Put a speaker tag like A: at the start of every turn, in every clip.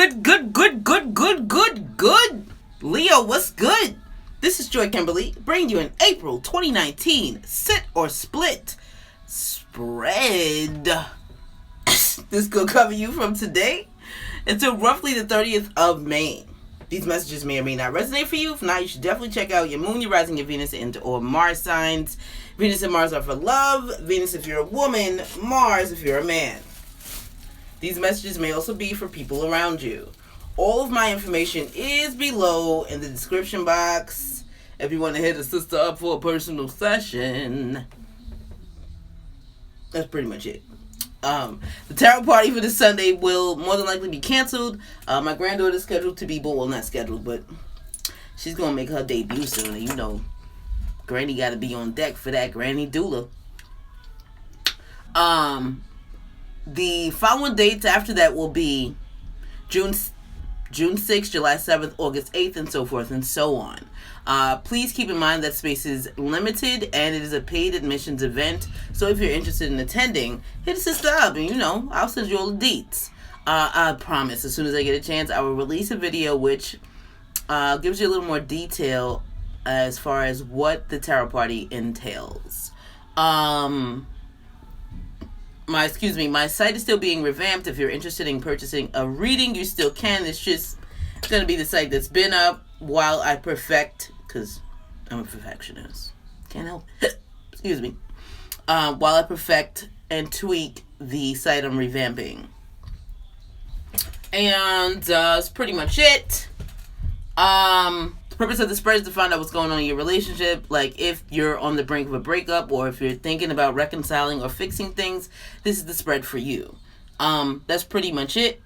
A: Good. Leo, what's good? This is Joy Kimberly, bringing you an April 2019 Sit or Split spread. This will cover you from today until roughly the 30th of May. These messages may or may not resonate for you. If not, you should definitely check out your moon, your rising, your Venus, and or Mars signs. Venus and Mars are for love. Venus if you're a woman. Mars if you're a man. These messages may also be for people around you. All of my information is below in the description box if you want to hit a sister up for a personal session. That's pretty much it. The tarot party for this Sunday will more than likely be canceled. My granddaughter is scheduled to be, well, not scheduled, but she's going to make her debut soon. And you know, Granny got to be on deck for that Granny doula. The following dates after that will be June 6th, July 7th, August 8th, and so forth and so on. Please keep in mind that space is limited and it is a paid admissions event. So if you're interested in attending, hit a sister up and you know, I'll send you all the deets. I promise as soon as I get a chance, I will release a video which gives you a little more detail as far as what the tarot party entails. My site is still being revamped. If you're interested in purchasing a reading, you still can. It's just going to be the site that's been up while I perfect, because I'm a perfectionist. Can't help it. Excuse me. While I perfect and tweak the site I'm revamping. And that's pretty much it. The purpose of the spread is to find out what's going on in your relationship. Like if you're on the brink of a breakup or if you're thinking about reconciling or fixing things, this is the spread for you. That's pretty much it.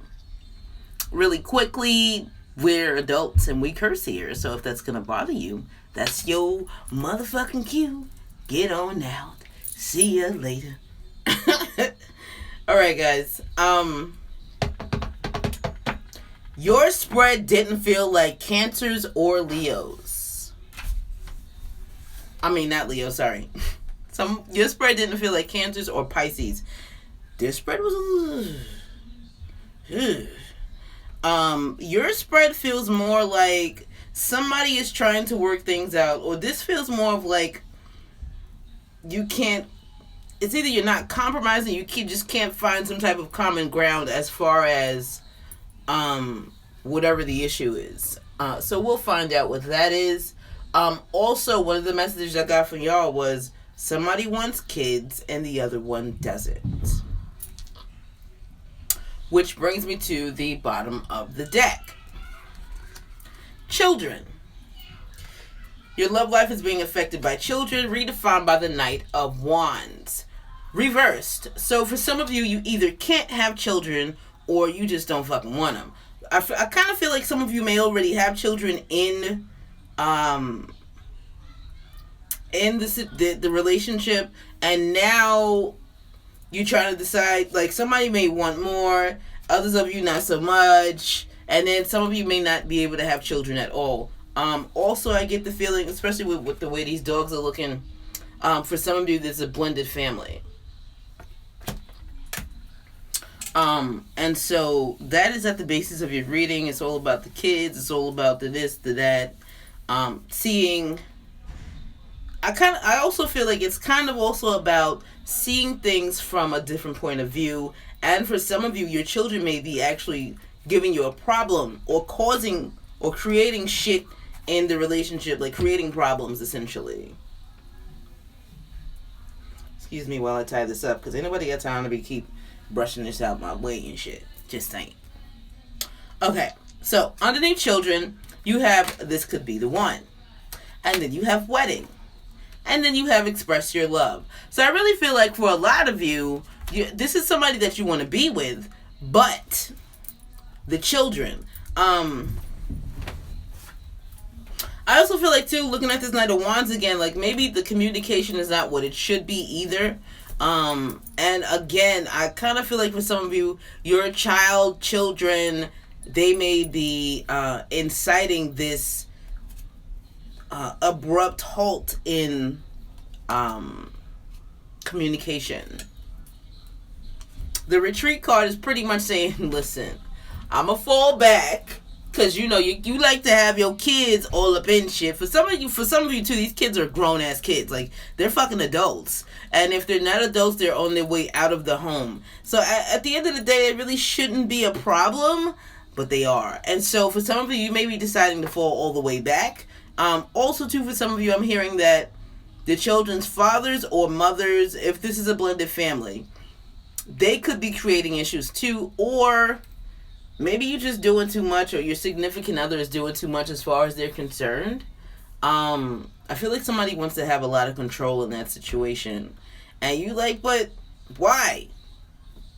A: Really quickly, we're adults and we curse here. So if that's going to bother you, that's your motherfucking cue. Get on out. See ya later. Alright guys. Your spread didn't feel like Cancers or Leos. I mean, not Leo, sorry. Your spread didn't feel like Cancers or Pisces. This spread was your spread feels more like somebody is trying to work things out, or this feels more of like you can't, it's either you're not compromising, you just can't find some type of common ground as far as whatever the issue is. So we'll find out what that is. Also, one of the messages I got from y'all was somebody wants kids and the other one doesn't. Which brings me to the bottom of the deck. Children. Your love life is being affected by children, redefined by the Knight of Wands. Reversed. So for some of you, you either can't have children or you just don't fucking want them. I kind of feel like some of you may already have children in the relationship, and now you're trying to decide, like somebody may want more, others of you not so much, and then some of you may not be able to have children at all. Also, I get the feeling, especially with the way these dogs are looking, for some of you, there's a blended family. And so that is at the basis of your reading. It's all about the kids. It's all about the this, the that. Seeing. I also feel like it's kind of also about seeing things from a different point of view. And for some of you, your children may be actually giving you a problem or causing or creating shit in the relationship, like creating problems essentially. Excuse me while I tie this up, because ain't nobody got time to keep brushing this out my way and shit. Just saying. Okay, so underneath children, you have this could be the one. And then you have wedding. And then you have express your love. So I really feel like for a lot of you, this is somebody that you want to be with, but the children. I also feel like too, looking at this Knight of Wands again, like maybe the communication is not what it should be either. And again, I kind of feel like for some of you, your children, they may be inciting this abrupt halt in communication. The retreat card is pretty much saying, listen, I'm a fall back. Cause you like to have your kids all up in shit. For some of you too, these kids are grown ass kids. Like, they're fucking adults. And if they're not adults, they're on their way out of the home. So at the end of the day, it really shouldn't be a problem, but they are. And so for some of you may be deciding to fall all the way back. Also too, for some of you, I'm hearing that the children's fathers or mothers, if this is a blended family, they could be creating issues too, or maybe you're just doing too much, or your significant other is doing too much as far as they're concerned. I feel like somebody wants to have a lot of control in that situation. And you like, but why?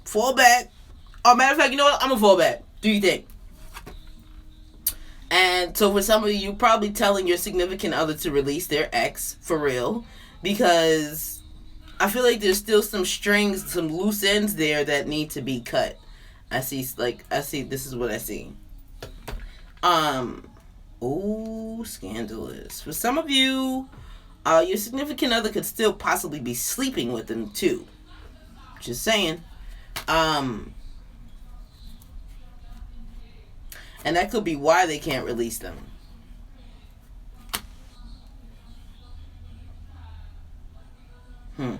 A: Fall back. Oh, matter of fact, you know what? I'm going to fall back. Do you think? And so for some of you, you're probably telling your significant other to release their ex, for real. Because I feel like there's still some strings, some loose ends there that need to be cut. I see, this is what I see. Scandalous. For some of you, your significant other could still possibly be sleeping with them too. Just saying. And that could be why they can't release them. The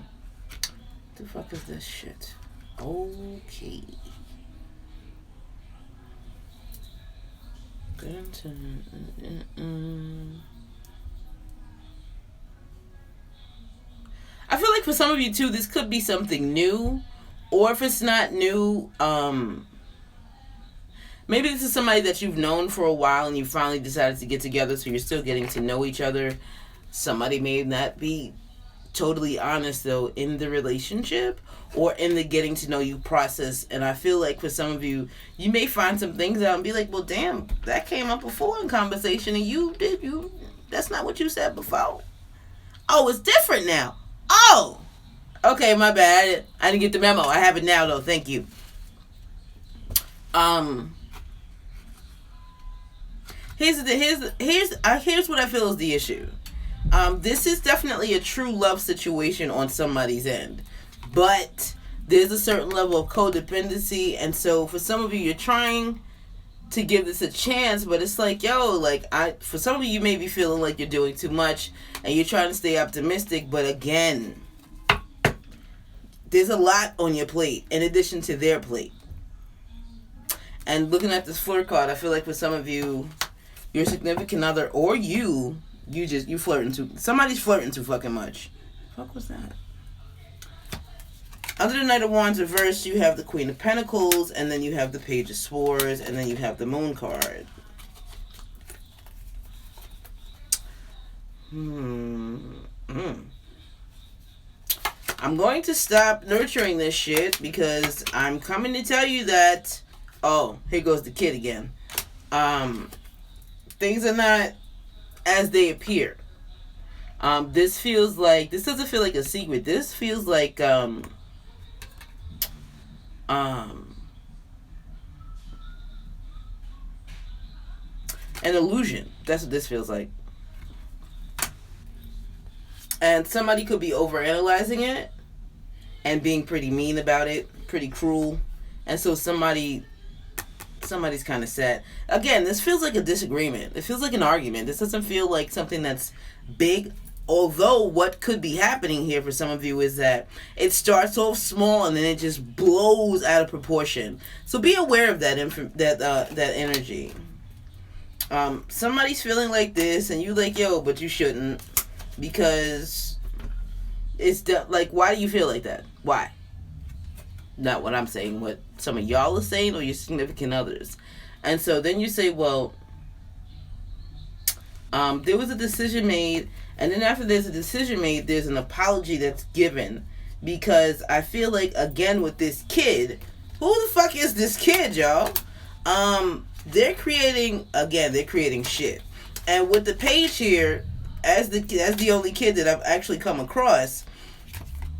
A: fuck is this shit? Okay. I feel like for some of you too, this could be something new, or if it's not new, maybe this is somebody that you've known for a while and you finally decided to get together, so you're still getting to know each other. Somebody may not be totally honest though in the relationship or in the getting to know you process, and I feel like for some of you, you may find some things out and be like, well damn, that came up before in conversation and that's not what you said before. Oh, it's different now. Oh, okay, my bad. I didn't get the memo. I have it now though. Thank you. Here's what I feel is the issue. This is definitely a true love situation on somebody's end, but there's a certain level of codependency, and so for some of you, you're trying to give this a chance, but it's like, for some of you, you may be feeling like you're doing too much, and you're trying to stay optimistic, but again, there's a lot on your plate, in addition to their plate. And looking at this flirt card, I feel like for some of you, your significant other, or you flirting too, somebody's flirting too fucking much. Fuck was that? Under the Knight of Wands reversed, you have the Queen of Pentacles, and then you have the Page of Swords, and then you have the Moon card. I'm going to stop nurturing this shit because I'm coming to tell you that, oh, here goes the kid again. Things are not as they appear. This doesn't feel like a secret. This feels like an illusion. That's what this feels like. And somebody could be overanalyzing it and being pretty mean about it, pretty cruel. And so somebody's kind of sad. Again, this feels like a disagreement. It feels like an argument. This doesn't feel like something that's big. Although what could be happening here for some of you is that it starts off small and then it just blows out of proportion. So be aware of that energy. Somebody's feeling like this and you like, yo, but you shouldn't, because it's like, why do you feel like that? Why? Not what I'm saying, what some of y'all are saying or your significant others. And so then you say, well, there was a decision made, and then after there's a decision made, there's an apology that's given. Because I feel like, again, with this kid, who the fuck is this kid, y'all? They're creating shit. And with the Page here, as the only kid that I've actually come across,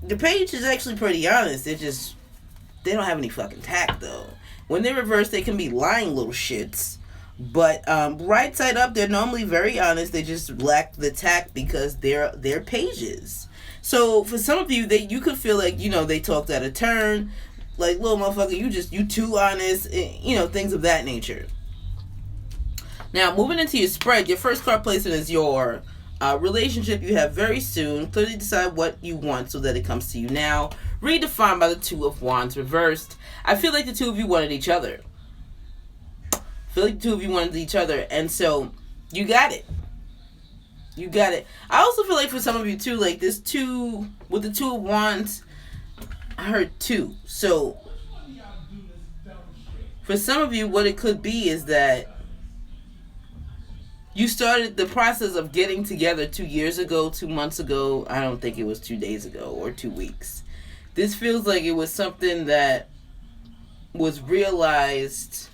A: the Page is actually pretty honest. They don't have any fucking tact, though. When they reverse, they can be lying little shits. But right side up, they're normally very honest. They just lack the tact because they're pages. So for some of you, you could feel like, they talked out of turn. Like, little motherfucker, you too honest, things of that nature. Now, moving into your spread, your first card placement is your relationship you have very soon. Clearly decide what you want so that it comes to you now. Redefined by the Two of Wands reversed. I feel like the two of you wanted each other. And so you got it. I also feel like for some of you too, like this two with the Two of Wands, I heard two. So for some of you, what it could be is that you started the process of getting together 2 years ago, 2 months ago. I don't think it was 2 days ago or 2 weeks. This feels like it was something that was realized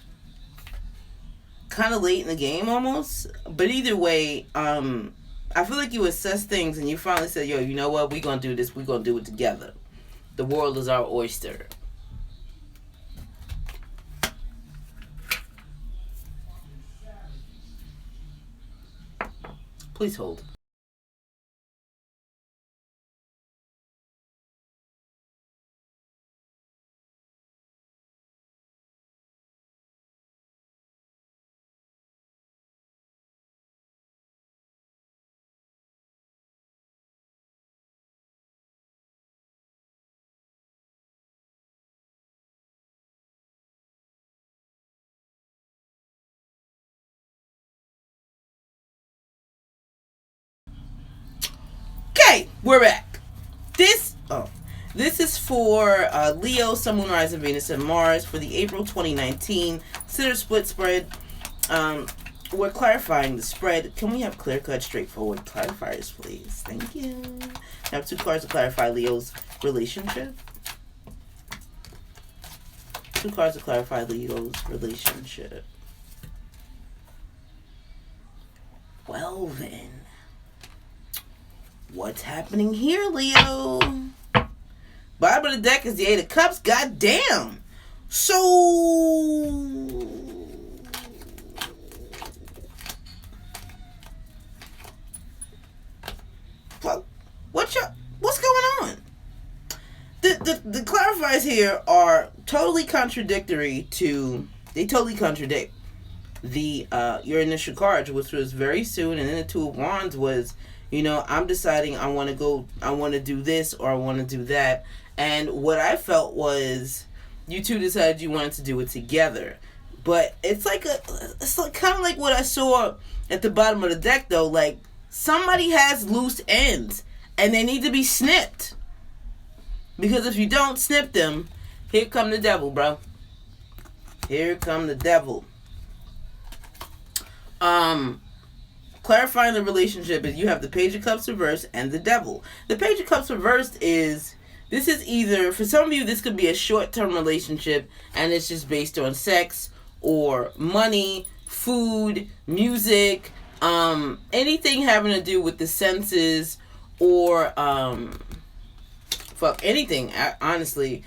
A: kind of late in the game almost. But either way, I feel like you assess things and you finally said, yo, you know what? We're going to do this. We're going to do it together. The world is our oyster. Please hold. Okay, we're back. This is for Leo, Sun, Moon, Rising, Venus, and Mars for the April 2019 Sitter Split spread. We're clarifying the spread. Can we have clear-cut, straightforward clarifiers, please? Thank you. I have 2 cards to clarify Leo's relationship. 2 cards to clarify Leo's relationship. Well then. What's happening here, Leo? Bottom of the deck is the 8 of Cups. God damn. So, what's going on? The clarifiers here are totally contradictory to. They totally contradict the your initial cards, which was very soon, and then the Two of Wands was, I'm deciding I want to do this or I want to do that. And what I felt was you two decided you wanted to do it together. But it's like kind of like what I saw at the bottom of the deck though. Like somebody has loose ends and they need to be snipped. Because if you don't snip them, here come the devil, bro. Here come the devil. Clarifying the relationship is you have the Page of Cups reversed and the devil. The Page of Cups reversed is, this is either, for some of you, this could be a short-term relationship and it's just based on sex or money, food, music, anything having to do with the senses or, anything, honestly.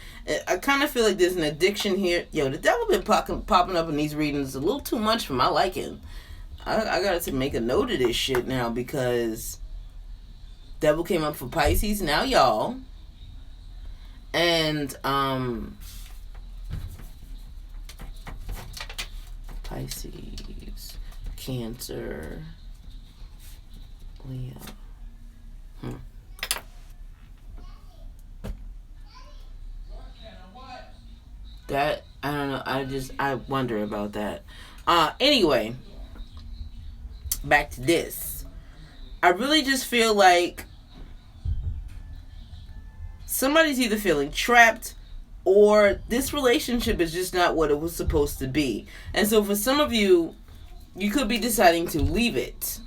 A: I kind of feel like there's an addiction here. Yo, the devil been popping up in these readings a little too much for my liking. I got to make a note of this shit now because devil came up for Pisces, now y'all. And, Pisces, Cancer, Leo. That, I don't know, I wonder about that. Anyway, back to this. I really just feel like somebody's either feeling trapped or this relationship is just not what it was supposed to be. And so for some of you, you could be deciding to leave it.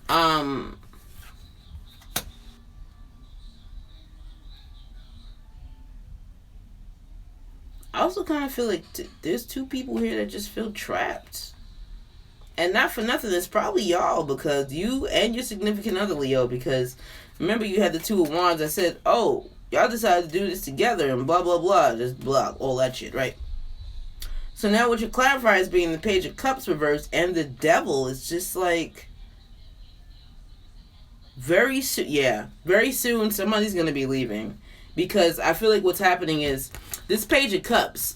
A: I also kind of feel like there's 2 people here that just feel trapped. And not for nothing, it's probably y'all, because you and your significant other, Leo, because remember you had the Two of Wands. I said, oh, y'all decided to do this together and blah, blah, blah. Just blah, all that shit, right? So now what your clarifiers being the Page of Cups reversed and the devil is just like, very soon somebody's going to be leaving. Because I feel like what's happening is this Page of Cups.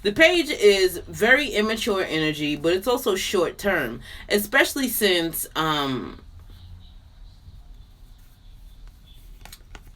A: The Page is very immature energy, but it's also short term, especially since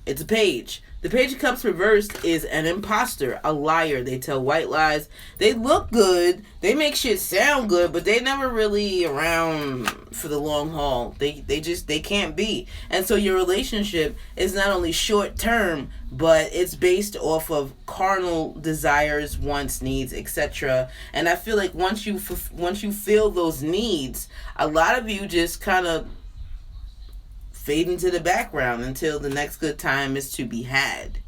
A: it's a page. The Page of Cups reversed is an imposter, a liar. They tell white lies. They look good. They make shit sound good, but they never really around for the long haul. They can't be. And so your relationship is not only short term, but it's based off of carnal desires, wants, needs, etc. And I feel like once you feel those needs, a lot of you just kind of fade into the background until the next good time is to be had.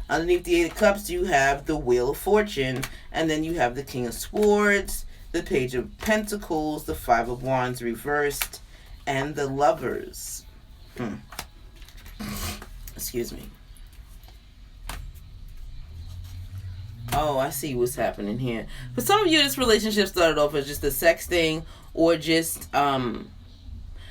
A: Underneath the Eight of Cups, you have the Wheel of Fortune, and then you have the King of Swords, the Page of Pentacles, the Five of Wands reversed, and the Lovers. Excuse me. Oh, I see what's happening here. For some of you, this relationship started off as just a sex thing, or just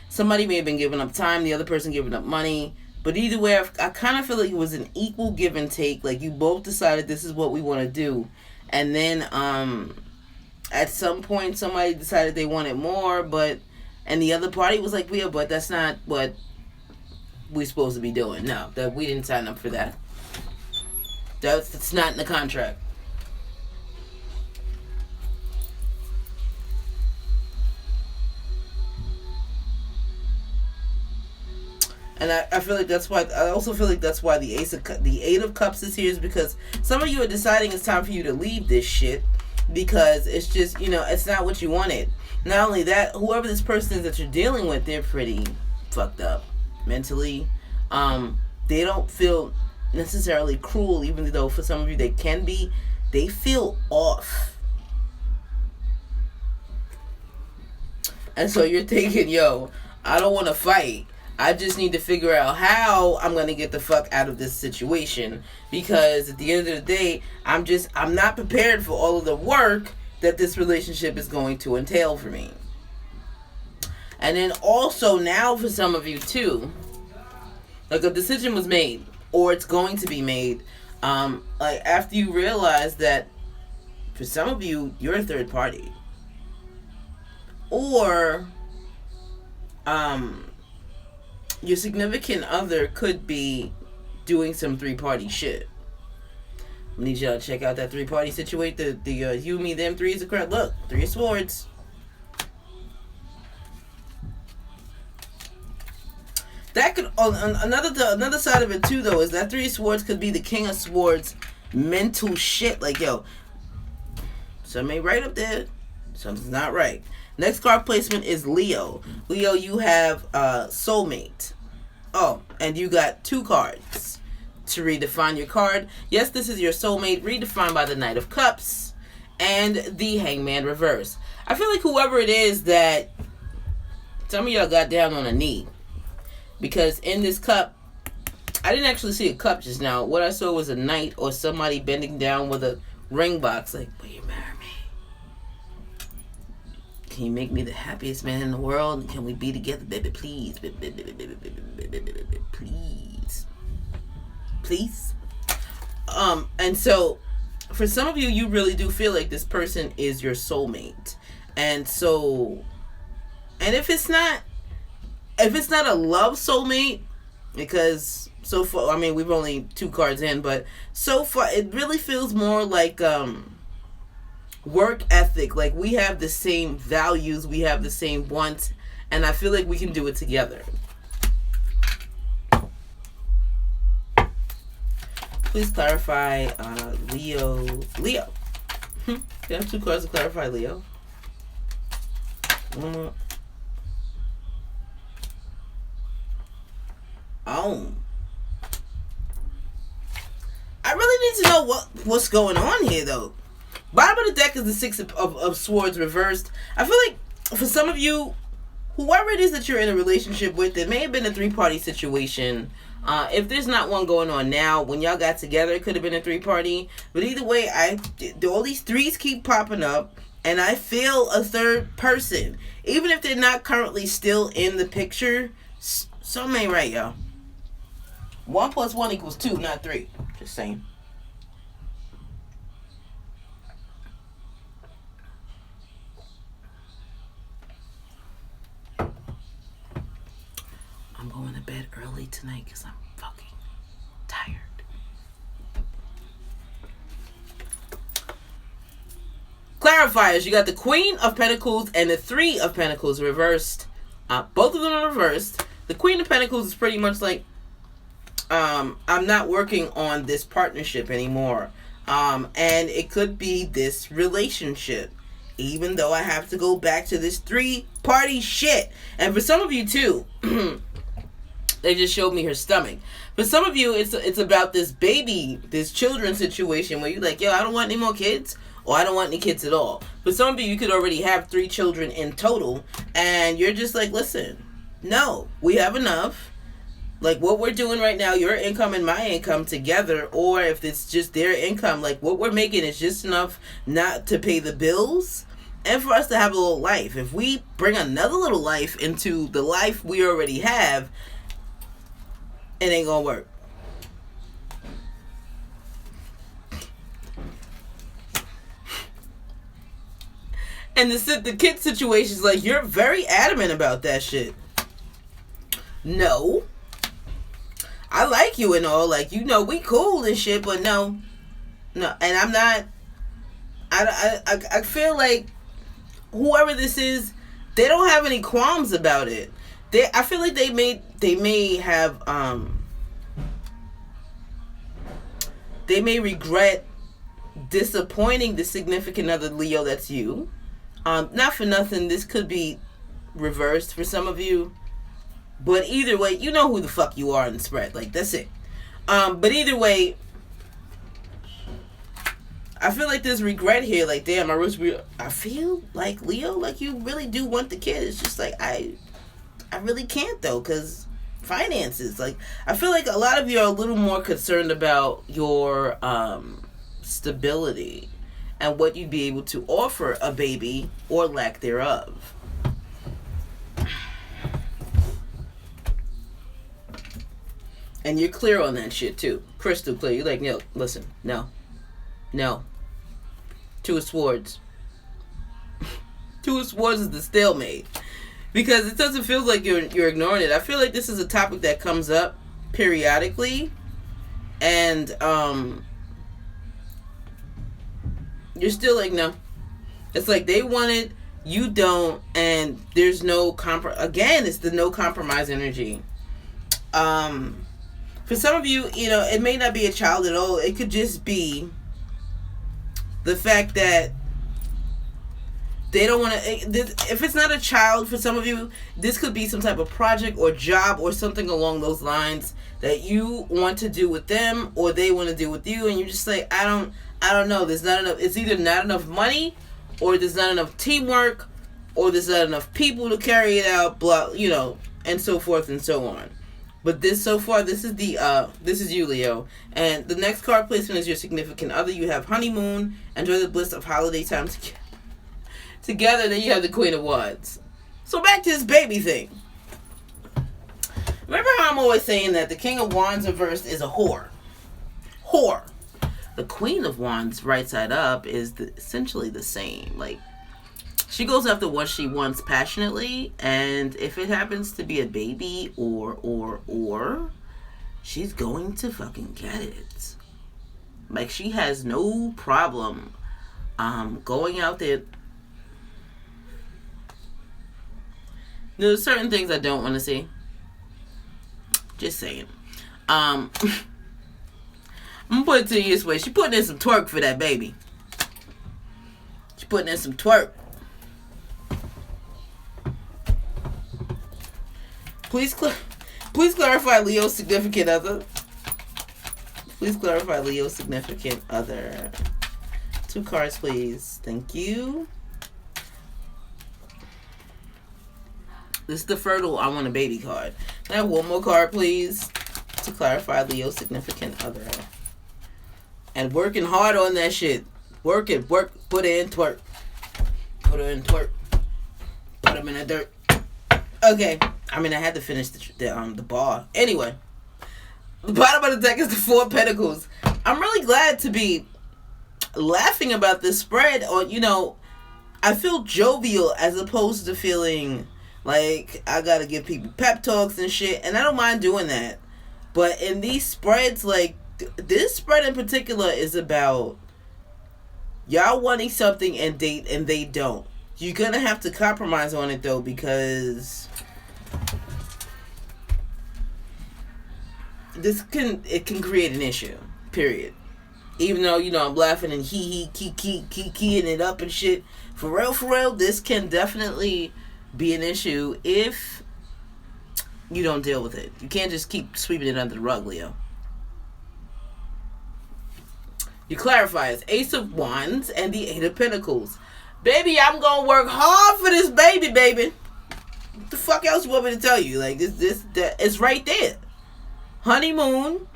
A: somebody may have been giving up time, the other person giving up money. But either way, I kind of feel like it was an equal give and take. Like you both decided this is what we want to do. And then at some point, somebody decided they wanted more, and the other party was like, yeah, but that's not what we're supposed to be doing. No, that we didn't sign up for that. That's not in the contract. And I feel like that's why. I also feel like that's why the Eight of Cups is here, is because some of you are deciding it's time for you to leave this shit, because it's just, it's not what you wanted. Not only that, whoever this person is that you're dealing with, they're pretty fucked up mentally. They don't feel necessarily cruel, even though for some of you they can be. They feel off. And so you're thinking, yo, I don't want to fight. I just need to figure out how I'm going to get the fuck out of this situation. Because at the end of the day, I'm not prepared for all of the work that this relationship is going to entail for me. And then also now for some of you too, like a decision was made, or it's going to be made, like after you realize that for some of you, you're a third party. Or your significant other could be doing some three-party shit. I need y'all to check out that three-party situation. The you, me, them, three is the correct. Look, Three of Swords. That could another side of it too, though, is that Three of Swords could be the King of Swords mental shit. Like, yo, something ain't right up there. Something's not right. Next card placement is Leo. Leo, you have soulmate. Oh, and you got 2 cards to redefine your card. Yes, this is your soulmate, redefined by the Knight of Cups and the Hangman reverse. I feel like whoever it is that some of y'all got down on a knee, because in this cup, I didn't actually see a cup just now. What I saw was a knight or somebody bending down with a ring box, like, will you marry me? Can you make me the happiest man in the world? Can we be together, baby? Please. Please. Please. And so, for some of you, you really do feel like this person is your soulmate. And so, and if it's not a love soulmate, because so far, I mean, we've only 2 cards in, but so far, it really feels more like, work ethic. Like we have the same values, we have the same wants, and I feel like we can do it together. Please clarify Leo. You have 2 cards to clarify Leo. Oh, I really need to know what's going on here, though. Bottom of the deck is the 6 of Swords reversed. I feel like for some of you, whoever it is that you're in a relationship with, it may have been a 3-party situation. If there's not one going on now, when y'all got together, it could have been a 3-party. But either way, all these 3s keep popping up, and I feel a third person. Even if they're not currently still in the picture, Something ain't right, y'all. 1 + 1 = 2, not 3. Just saying. I'm going to bed early tonight because I'm fucking tired. Clarifiers. You got the Queen of Pentacles and the 3 of Pentacles reversed. Both of them are reversed. The Queen of Pentacles is pretty much like, I'm not working on this partnership anymore. And it could be this relationship. Even though I have to go back to this 3-party shit. And for some of you too, they just showed me her stomach. For some of you, it's about this baby, this children situation where you're like, yo, I don't want any more kids. Or I don't want any kids at all. For some of you, you could already have 3 children in total. And you're just like, listen, no, we have enough. Like what we're doing right now, your income and my income together. Or if it's just their income, like what we're making is just enough not to pay the bills. And for us to have a little life. If we bring another little life into the life we already have, it ain't gonna work. And the kid situation is like, you're very adamant about that shit. No. I like you and all. Like, you know, we cool and shit, but no. No. And I'm not. I feel like whoever this is, they don't have any qualms about it. I feel like they may have, they may regret disappointing the significant other, Leo, that's you. Not for nothing, this could be reversed for some of you. But either way, you know who the fuck you are in the spread. Like, that's it. But either way, I feel like there's regret here. Like, damn, I feel like, Leo, like you really do want the kid. It's just like, I really can't, though, because finances. Like, I feel like a lot of you are a little more concerned about your stability and what you'd be able to offer a baby or lack thereof. And you're clear on that shit too. Crystal clear. You're like, no, listen, no. 2 of Swords. 2 of Swords is the stalemate. Because it doesn't feel like you're ignoring it. I feel like this is a topic that comes up periodically. And you're still like, no. It's like they want it, you don't, and there's no again, it's the no compromise energy. For some of you, you know, it may not be a child at all. It could just be the fact that they don't want to. If it's not a child, for some of you, this could be some type of project or job or something along those lines that you want to do with them or they want to do with you, and you're just like, I don't know. There's not enough. It's either not enough money, or there's not enough teamwork, or there's not enough people to carry it out. Blah, you know, and so forth and so on. But this so far, this is you, Leo. And the next card placement is your significant other. You have honeymoon, enjoy the bliss of holiday time together. Then you have the Queen of Wands. So back to this baby thing. Remember how I'm always saying that the King of Wands reversed is a whore. Whore. The Queen of Wands right side up is essentially the same. Like, she goes after what she wants passionately, and if it happens to be a baby or she's going to fucking get it. Like, she has no problem going out there. There's certain things I don't want to see. Just saying. I'm gonna put it to you this way. She putting in some twerk for that baby. She putting in some twerk. Please clarify Leo's significant other. Please clarify Leo's significant other. 2 cards, please. Thank you. This is the fertile I want a baby card. Can I have 1 more card, please? To clarify Leo's significant other. And working hard on that shit. Work, put it in twerk. Put her in twerk. Put him in the dirt. Okay. I mean, I had to finish the bar. Anyway, the bottom of the deck is the Four of Pentacles. I'm really glad to be laughing about this spread. Or, you know, I feel jovial as opposed to feeling like I gotta give people pep talks and shit. And I don't mind doing that. But in these spreads, like, this spread in particular is about y'all wanting something and they don't. You're gonna have to compromise on it though, because it can create an issue. Period. Even though, you know, I'm laughing and keying it up and shit. For real, this can definitely be an issue if you don't deal with it. You can't just keep sweeping it under the rug, Leo. You clarify it's Ace of Wands and the Eight of Pentacles. Baby, I'm gonna work hard for this baby. What the fuck else you want me to tell you? Like, it's right there. Honeymoon.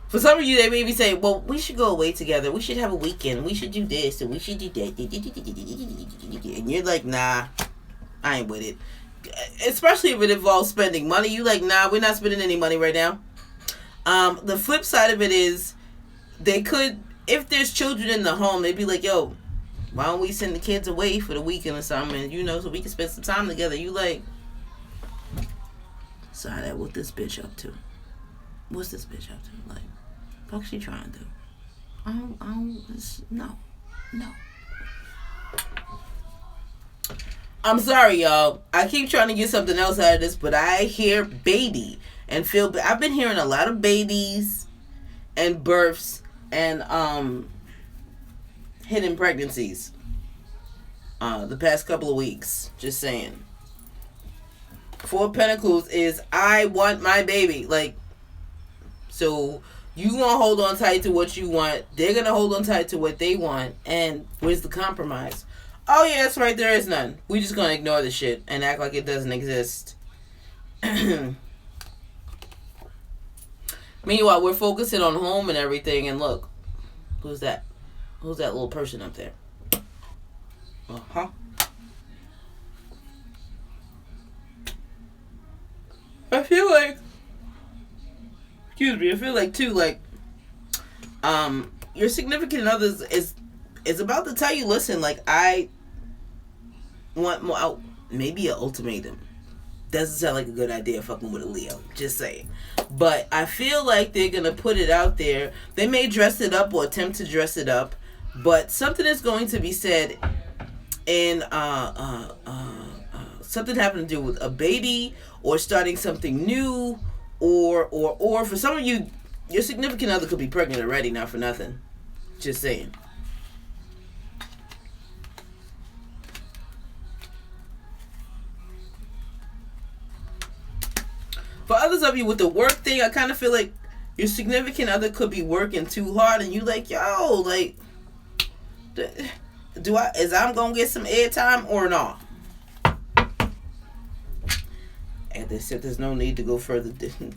A: For some of you, they maybe say, well, we should go away together. We should have a weekend. We should do this and we should do that. And you're like, nah, I ain't with it. Especially if it involves spending money. You like, nah, we're not spending any money right now. The flip side of it is they could, if there's children in the home, they'd be like, yo, why don't we send the kids away for the weekend or something, you know, so we can spend some time together. You like, sorry, what this bitch up to? What's this bitch up to? Like, fuck she trying to do? No. I'm sorry, y'all. I keep trying to get something else out of this, but I hear baby and feel. I've been hearing a lot of babies and births and hidden pregnancies the past couple of weeks. Just saying. Four of Pentacles is I want my baby. Like, so you gonna hold on tight to what you want. They're gonna hold on tight to what they want. And where's the compromise? Oh yeah, that's right. There is none. We just gonna ignore the shit and act like it doesn't exist. Meanwhile, we're focusing on home and everything. And look, who's that? Who's that little person up there? I feel like, I feel like too, like, your significant other is about to tell you, listen, like, I want more, maybe an ultimatum. Doesn't sound like a good idea fucking with a Leo. Just saying. But I feel like they're going to put it out there. They may dress it up or attempt to dress it up. But something is going to be said in something having to do with a baby or starting something new or for some of you, your significant other could be pregnant already, not for nothing. Just saying. For others of you with the work thing, I kind of feel like your significant other could be working too hard and you like, yo, like, I'm gonna get some airtime or not? And they said there's no need to go further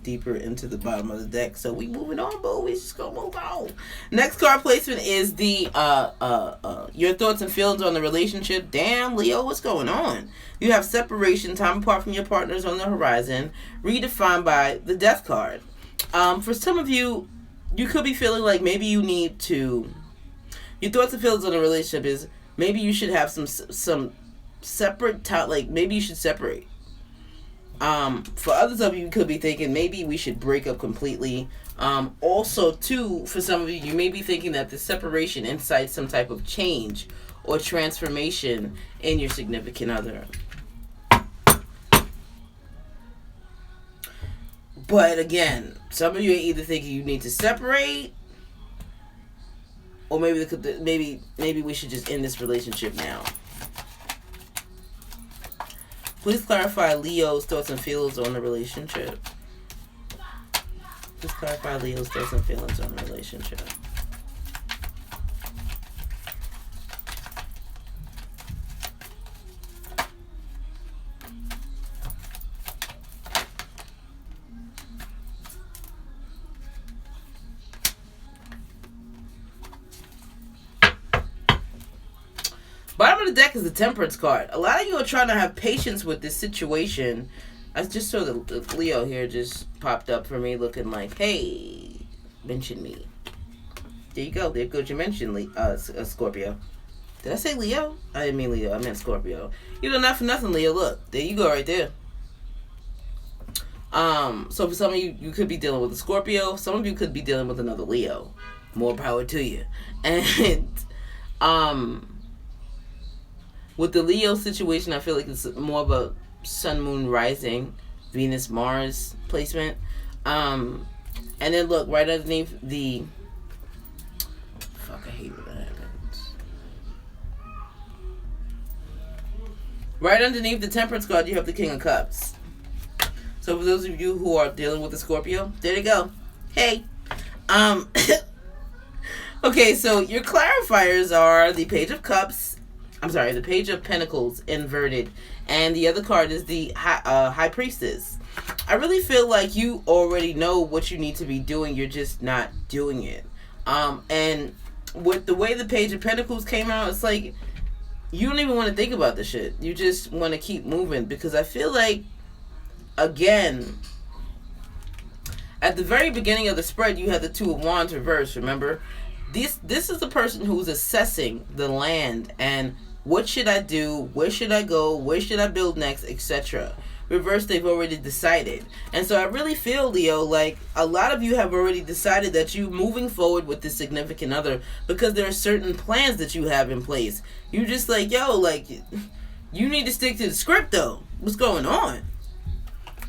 A: deeper into the bottom of the deck. So we moving on, boo. We just gonna move on. Next card placement is the your thoughts and feelings on the relationship. Damn, Leo, what's going on? You have separation, time apart from your partners on the horizon, redefined by the Death card. For some of you, you could be feeling like maybe you need to. Your thoughts and feelings on the relationship is maybe you should have some separate time. Like maybe you should separate. For others of you, you could be thinking maybe we should break up completely. Also, too, for some of you, you may be thinking that the separation incites some type of change or transformation in your significant other. But again, some of you are either thinking you need to separate, or maybe we should just end this relationship now. Please clarify Leo's thoughts and feelings on the relationship. Please clarify Leo's thoughts and feelings on the relationship. Bottom of the deck is the Temperance card. A lot of you are trying to have patience with this situation. I just saw the Leo here just popped up for me looking like, hey, mention me. There you go. There goes your mention, Scorpio. Did I say Leo? I didn't mean Leo. I meant Scorpio. You know, not for nothing, Leo. Look, there you go right there. So for some of you, you could be dealing with a Scorpio. Some of you could be dealing with another Leo. More power to you. And, with the Leo situation, I feel like it's more of a Sun, Moon, Rising, Venus, Mars placement. And then look, right underneath the... Fuck, I hate when that happens. Right underneath the Temperance card, you have the King of Cups. So for those of you who are dealing with the Scorpio, there you go. Hey. Okay, so your clarifiers are the Page of Cups. I'm sorry, the Page of Pentacles inverted. And the other card is the High Priestess. I really feel like you already know what you need to be doing. You're just not doing it. And with the way the Page of Pentacles came out, it's like you don't even want to think about the shit. You just want to keep moving. Because I feel like, again, at the very beginning of the spread, you had the Two of Wands reversed, remember? This is the person who's assessing the land and what should I do, where should I go, where should I build next, etc. Reverse, they've already decided. And so I really feel, Leo, like a lot of you have already decided that you're moving forward with this significant other because there are certain plans that you have in place. You just like, yo, like, you need to stick to the script though. What's going on?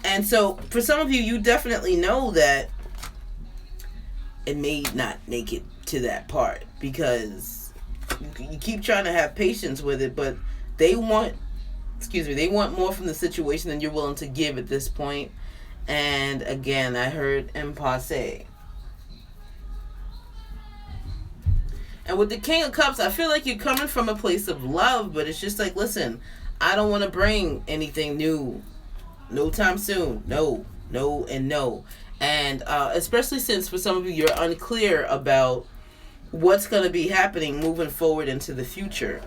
A: And so for some of you, you definitely know that it may not make it to that part because you keep trying to have patience with it, but they want more from the situation than you're willing to give at this point. And again, I heard impasse. And with the King of Cups, I feel like you're coming from a place of love, but it's just like, listen, I don't want to bring anything new no time soon. No, and no. And especially since for some of you, you're unclear about what's going to be happening moving forward into the future.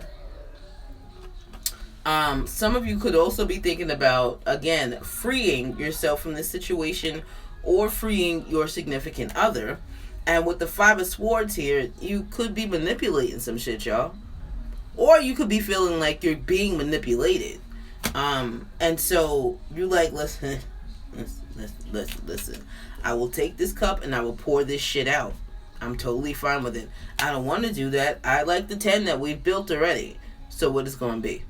A: Some of you could also be thinking about, again, freeing yourself from this situation or freeing your significant other. And with the Five of Swords here, you could be manipulating some shit, y'all. Or you could be feeling like you're being manipulated. And so you're like, listen, I will take this cup and I will pour this shit out. I'm totally fine with it. I don't want to do that. I like the 10 that we've built already. So what it's going to be?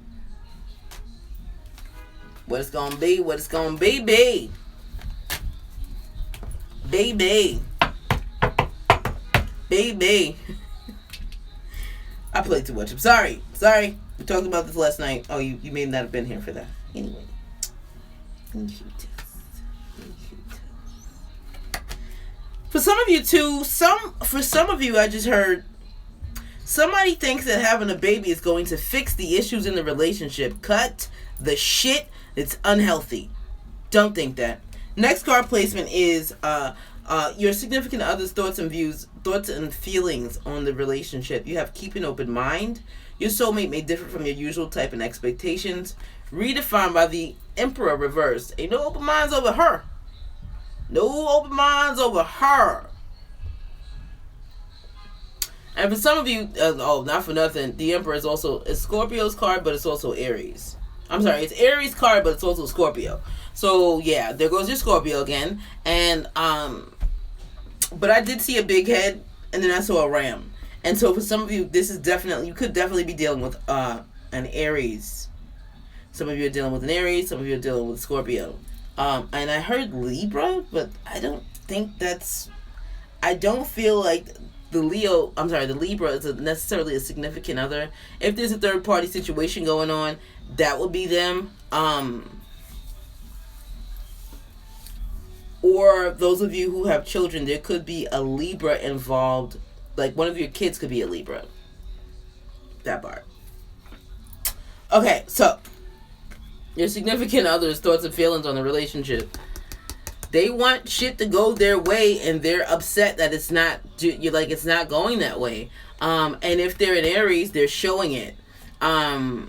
A: What it's going to be? What it's going to be, baby? Baby. I played too much. I'm sorry. We talked about this last night. Oh, you may not have been here for that. Anyway. For some of you too, for some of you, I just heard somebody thinks that having a baby is going to fix the issues in the relationship. Cut the shit. It's unhealthy. Don't think that. Next card placement is your significant other's thoughts and feelings on the relationship. You have keep an open mind. Your soulmate may differ from your usual type and expectations. Redefined by the Emperor reversed. Ain't no open minds over her. No open minds over her. And for some of you, not for nothing, the Emperor is also a Scorpio's card, but it's also Aries. I'm sorry, it's Aries card, but it's also Scorpio. So yeah, there goes your Scorpio again. And but I did see a big head, and then I saw a ram. And so for some of you, you could definitely be dealing with an Aries. Some of you are dealing with an Aries, some of you are dealing with Scorpio. And I heard Libra, but I don't feel like the Libra is necessarily a significant other. If there's a third party situation going on, that would be them. Or those of you who have children, there could be a Libra involved. Like one of your kids could be a Libra. That part. Okay, so your significant other's thoughts and feelings on the relationship. They want shit to go their way, and they're upset that it's not going that way. And if they're in Aries, they're showing it. I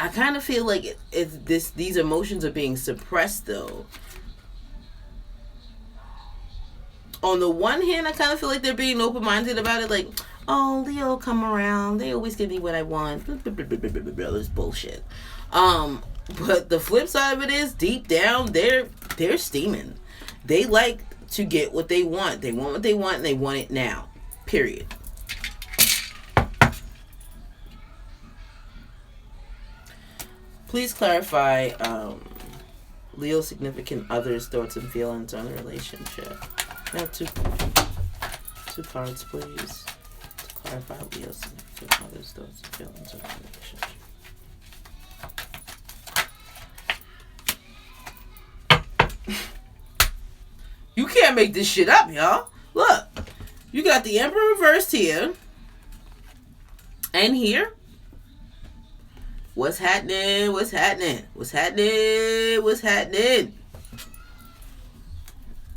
A: kind of feel like these emotions are being suppressed though. On the one hand, I kind of feel like they're being open-minded about it, like, oh, Leo come around, they always give me what I want. This bullshit. But the flip side of it is, deep down, they're steaming. They like to get what they want. They want what they want, and they want it now. Period. Please clarify Leo's significant other's thoughts and feelings on the relationship. Now, two cards, please, to clarify Leo's significant other's thoughts and feelings on the relationship. You can't make this shit up, y'all. Look, you got the Emperor reversed here and here. What's happening? What's happening? What's happening? What's happening?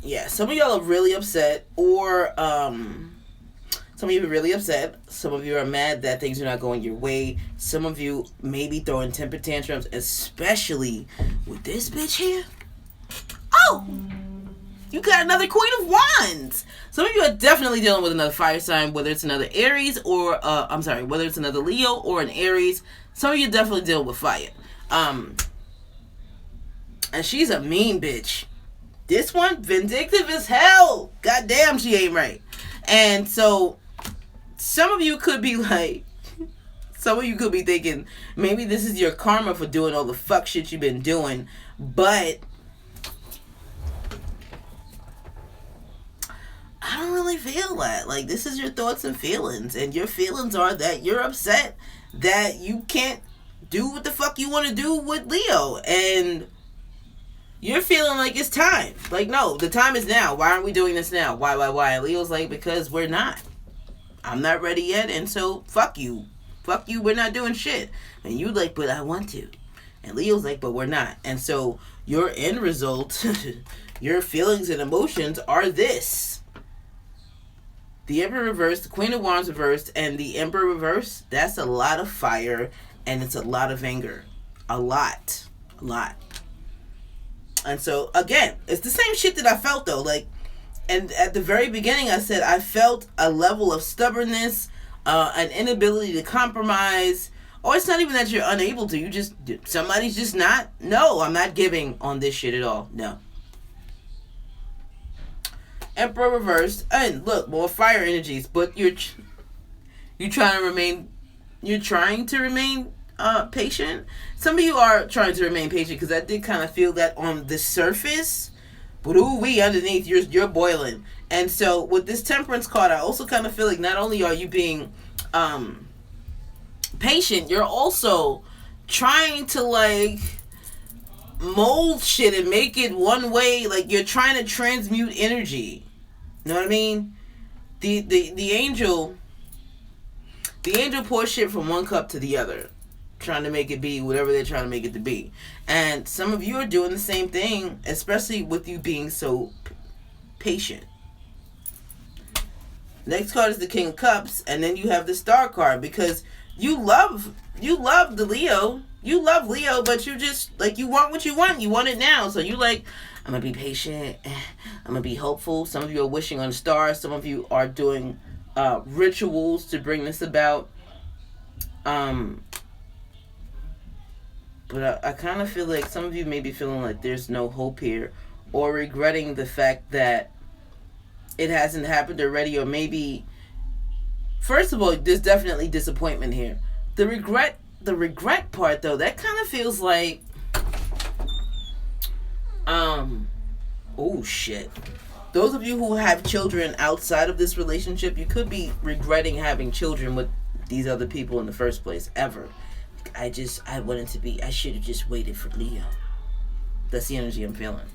A: Yeah, some of y'all are really upset, or some of you are really upset. Some of you are mad that things are not going your way. Some of you may be throwing temper tantrums, especially with this bitch here. Oh! You got another Queen of Wands. Some of you are definitely dealing with another fire sign, whether it's another Aries or, whether it's another Leo or an Aries. Some of you definitely deal with fire. And she's a mean bitch. This one, vindictive as hell. Goddamn, she ain't right. And so, some of you could be like, some of you could be thinking, maybe this is your karma for doing all the fuck shit you've been doing. But I don't really feel that. Like, this is your thoughts and feelings. And your feelings are that you're upset that you can't do what the fuck you want to do with Leo. And you're feeling like it's time. Like, no, the time is now. Why aren't we doing this now? Why? And Leo's like, because we're not. I'm not ready yet, and so fuck you. Fuck you, we're not doing shit. And you like, but I want to. And Leo's like, but we're not. And so your end result, your feelings and emotions are this. The Emperor reversed, the Queen of Wands reversed, and the Emperor reversed. That's a lot of fire, and it's a lot of anger. A lot. And so, again, it's the same shit that I felt, though. Like, and at the very beginning, I said I felt a level of stubbornness, an inability to compromise. Or it's not even that you're unable to. Somebody's just not. No, I'm not giving on this shit at all. No. Emperor reversed. And look, more fire energies. But you're trying to remain patient. Some of you are trying to remain patient, because I did kind of feel that on the surface, but underneath you're boiling. And so with this Temperance card, I also kind of feel like not only are you being patient, you're also trying to like mold shit and make it one way. Like, you're trying to transmute energy. You know what I mean? The angel pours shit from one cup to the other, trying to make it be whatever they're trying to make it to be. And some of you are doing the same thing, especially with you being so patient. Next card is the King of Cups, and then you have the Star card, because you love the Leo. You love Leo, but you just, like, you want what you want. You want it now. So you like, I'm going to be patient. I'm going to be hopeful. Some of you are wishing on a star. Some of you are doing rituals to bring this about. But I kind of feel like some of you may be feeling like there's no hope here, or regretting the fact that it hasn't happened already, or maybe, first of all, there's definitely disappointment here. The regret part, though, that kind of feels like, oh shit. Those of you who have children outside of this relationship, you could be regretting having children with these other people in the first place, ever. I should have just waited for Leo. That's the energy I'm feeling.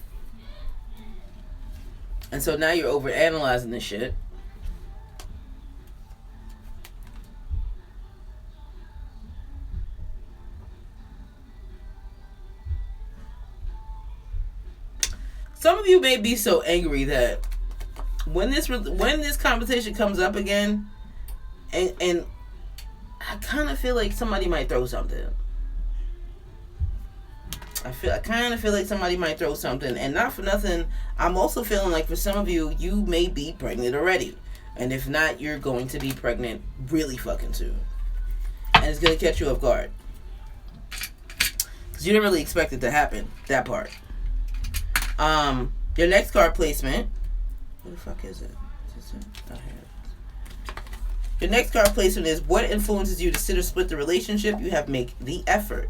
A: And so now you're overanalyzing this shit. Some of you may be so angry that when this conversation comes up again, and I kind of feel like somebody might throw something. I kind of feel like somebody might throw something, and not for nothing, I'm also feeling like for some of you, you may be pregnant already, and if not, you're going to be pregnant really fucking soon, and it's gonna catch you off guard because you didn't really expect it to happen. That part. Your next card placement. What the fuck is it? Your next card placement is what influences you to sit or split the relationship. You have make the effort.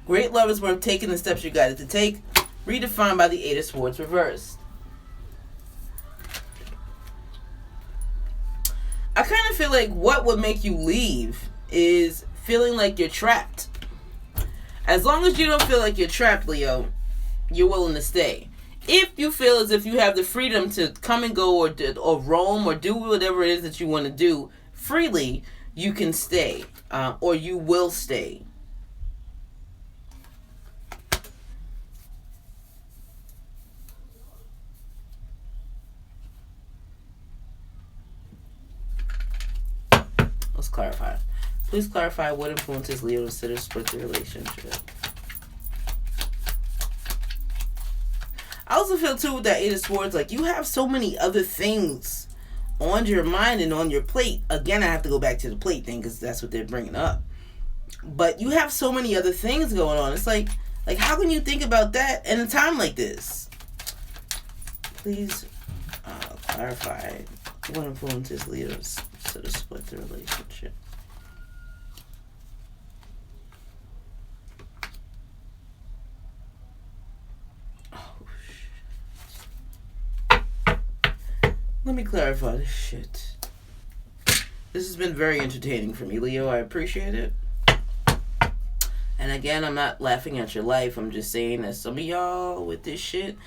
A: Great love is worth taking the steps you guided to take. Redefined by the Eight of Swords reversed. I kind of feel like what would make you leave is feeling like you're trapped. As long as you don't feel like you're trapped, Leo, you're willing to stay. If you feel as if you have the freedom to come and go or roam or do whatever it is that you want to do freely, you can stay or you will stay. Let's clarify. Please clarify what influences Leo to sit or split the relationship. I also feel too with that Eight of Swords, like you have so many other things on your mind and on your plate. Again, I have to go back to the plate thing because that's what they're bringing up. But you have so many other things going on. It's like how can you think about that in a time like this? Please clarify what influences Leo to sit or split the relationship. Let me clarify this shit. This has been very entertaining for me, Leo. I appreciate it. And again, I'm not laughing at your life. I'm just saying that some of y'all with this shit,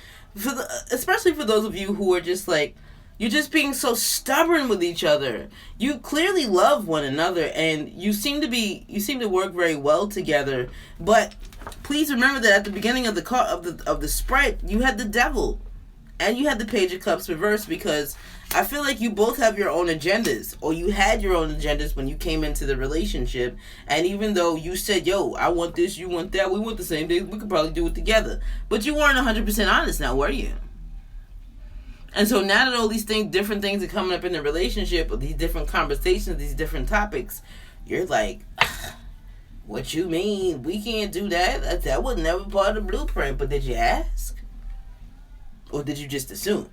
A: especially for those of you who are just like, you're just being so stubborn with each other. You clearly love one another, and you seem to work very well together. But please remember that at the beginning of the spread, you had the devil. And you had the Page of Cups reversed because I feel like you both have your own agendas. Or you had your own agendas when you came into the relationship. And even though you said, yo, I want this, you want that, we want the same thing, we could probably do it together. But you weren't 100% honest now, were you? And so now that all these different things are coming up in the relationship, or these different conversations, these different topics, you're like, what you mean? We can't do that? That was never part of the blueprint. But did you ask? Or did you just assume?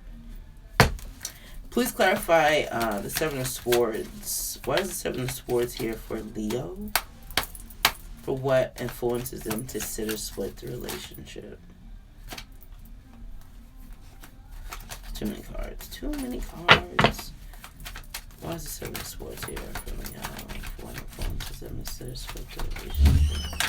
A: Please clarify the Seven of Swords. Why is the Seven of Swords here for Leo? For what influences them to sit or split the relationship? Too many cards. Too many cards. Why is the Seven of Swords here for Leo? For what influences them to sit or split the relationship?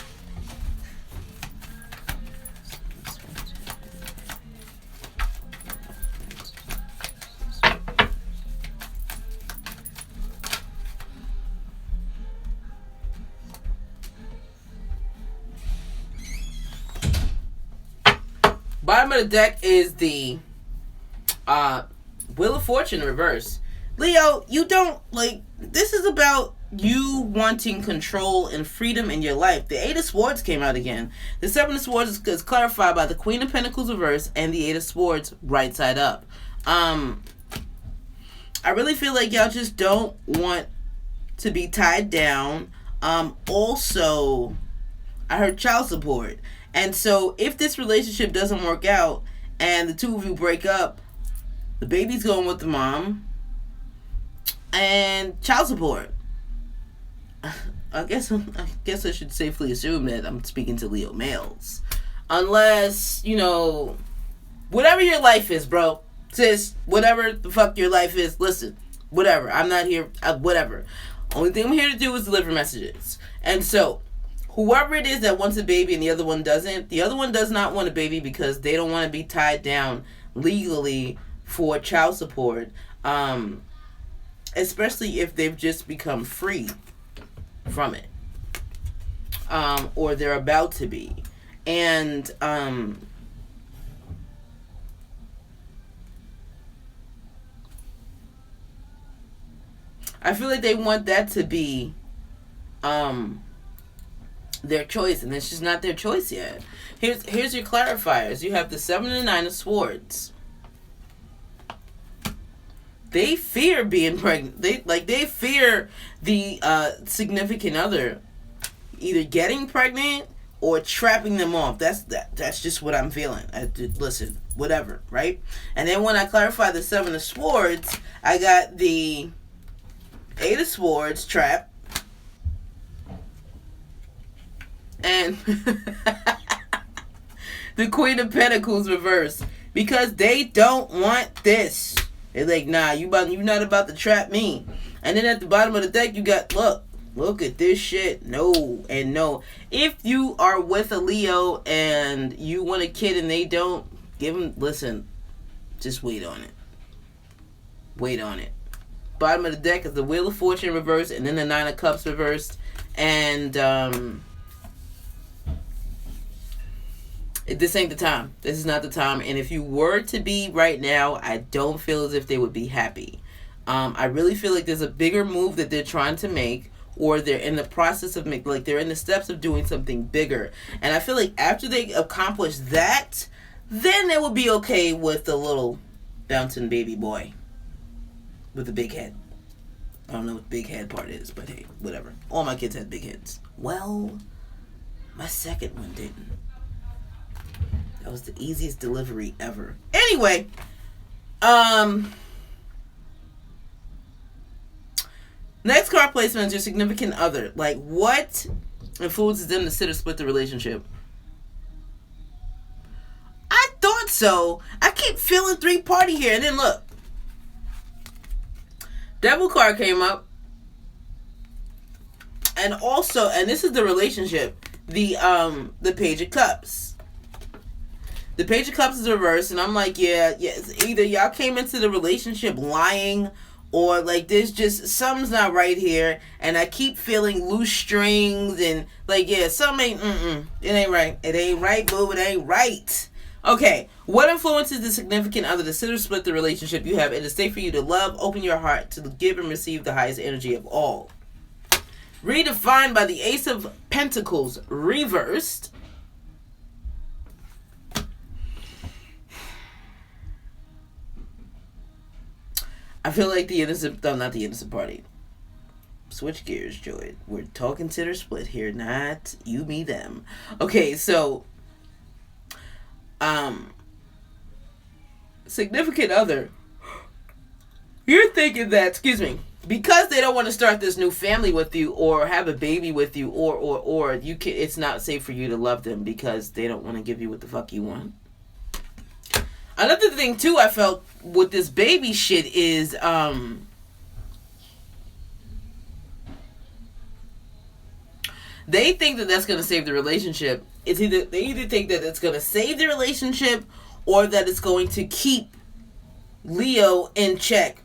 A: Bottom of the deck is the Wheel of Fortune reverse. Leo, you don't, this is about you wanting control and freedom in your life. The Eight of Swords came out again. The Seven of Swords is clarified by the Queen of Pentacles reverse and the Eight of Swords right side up. I really feel like y'all just don't want to be tied down. Also, I heard child support. And so if this relationship doesn't work out and the two of you break up, the baby's going with the mom and child support. I guess I should safely assume that I'm speaking to Leo males. Unless, whatever your life is, bro. Sis, whatever the fuck your life is, listen, whatever. I'm not here, whatever. Only thing I'm here to do is deliver messages. And so, whoever it is that wants a baby and the other one doesn't, the other one does not want a baby because they don't want to be tied down legally for child support, especially if they've just become free from it, or they're about to be. And I feel like they want that to be their choice, and it's just not their choice yet. Here's your clarifiers. You have the 7 and 9 of Swords. They fear being pregnant. They fear the significant other either getting pregnant or trapping them off. That's just what I'm feeling. Listen, whatever, right? And then when I clarify the 7 of Swords, I got the 8 of Swords trap. And the Queen of Pentacles reversed. Because they don't want this. They're like, nah, you not about to trap me. And then at the bottom of the deck, you got, look at this shit. No and no. If you are with a Leo and you want a kid and they don't, listen, just wait on it. Wait on it. Bottom of the deck is the Wheel of Fortune reversed, and then the 9 of Cups reversed. And this ain't the time. This is not the time. And if you were to be right now, I don't feel as if they would be happy. I really feel like there's a bigger move that they're trying to make, or they're in the process of they're in the steps of doing something bigger. And I feel like after they accomplish that, then they will be okay with the little bouncing baby boy with a big head. I don't know what the big head part is, but hey, whatever. All my kids had big heads. Well, my second one didn't. That was the easiest delivery ever. Anyway, next card placement is your significant other. Like, what influences them to sit or split the relationship? I thought so. I keep feeling 3-party here, and then look, Devil card came up, and also, and this is the relationship, the Page of Cups. The Page of Cups is reversed, and I'm like, yeah, either y'all came into the relationship lying, or like there's just something's not right here, and I keep feeling loose strings, and like, yeah, something ain't, it ain't right. It ain't right, boo, it ain't right. Okay, what influences the significant other to sit or split the relationship you have? It is safe for you to love, open your heart, to give and receive the highest energy of all. Redefined by the Ace of Pentacles reversed. I feel like not the innocent party. Switch gears, Joy. We're talking sit or split here, not you, me, them. Okay, so, significant other. You're thinking that, because they don't want to start this new family with you or have a baby with you, or it's not safe for you to love them because they don't want to give you what the fuck you want. Another thing, too, I felt with this baby shit is, they think that that's going to save the relationship. They either think that it's going to save the relationship or that it's going to keep Leo in check.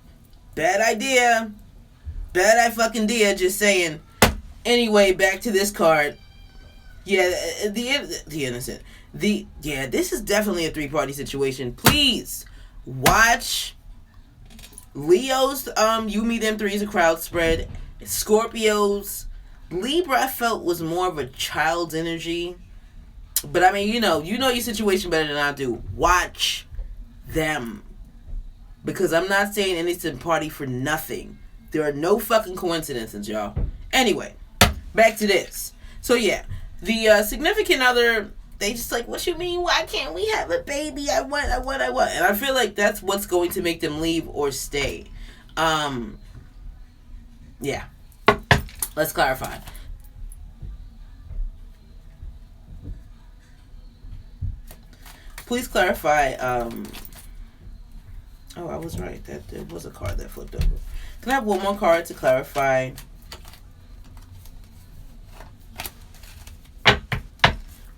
A: Bad idea. Fucking idea, just saying. Anyway, back to this card. Yeah, the innocent. This is definitely a 3-party situation. Please watch Leo's you, me, them 3 is a crowd spread. Scorpio's Libra I felt was more of a child's energy. But I mean, you know your situation better than I do. Watch them. Because I'm not saying innocent party for nothing. There are no fucking coincidences, y'all. Anyway, back to this. So yeah, the significant other, they just like, what you mean? Why can't we have a baby? I want. And I feel like that's what's going to make them leave or stay. Yeah. Let's clarify. Please clarify. Oh, I was right. That there was a card that flipped over. Can I have one more card to clarify?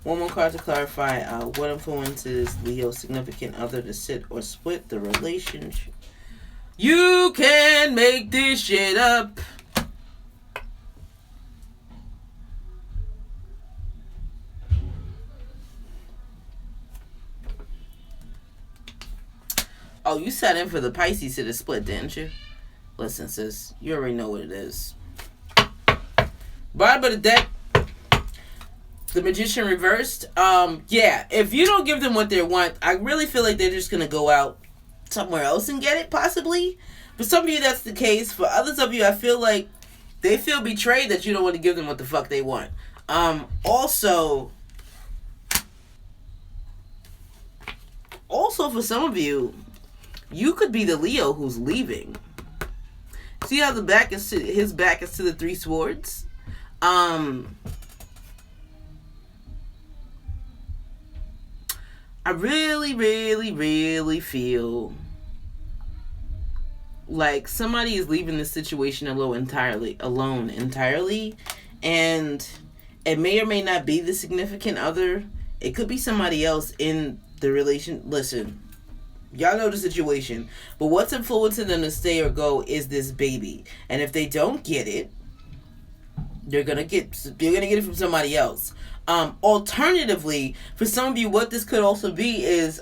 A: One more card to clarify what influences Leo's significant other to sit or split the relationship. You can make this shit up. Oh, you sat in for the Pisces to the split, didn't you? Listen, sis, you already know what it is. Bottom of the deck, the Magician reversed. Yeah, if you don't give them what they want, I really feel like they're just going to go out somewhere else and get it, possibly. For some of you, that's the case. For others of you, I feel like they feel betrayed that you don't want to give them what the fuck they want. Also, for some of you, you could be the Leo who's leaving. See how his back is to the Three Swords? I really, really, really feel like somebody is leaving this situation alone entirely, and it may or may not be the significant other. It could be somebody else in the relation. Listen, y'all know the situation, but what's influencing them to stay or go is this baby, and if they don't get it, you're gonna get it from somebody else. Alternatively, for some of you, what this could also be is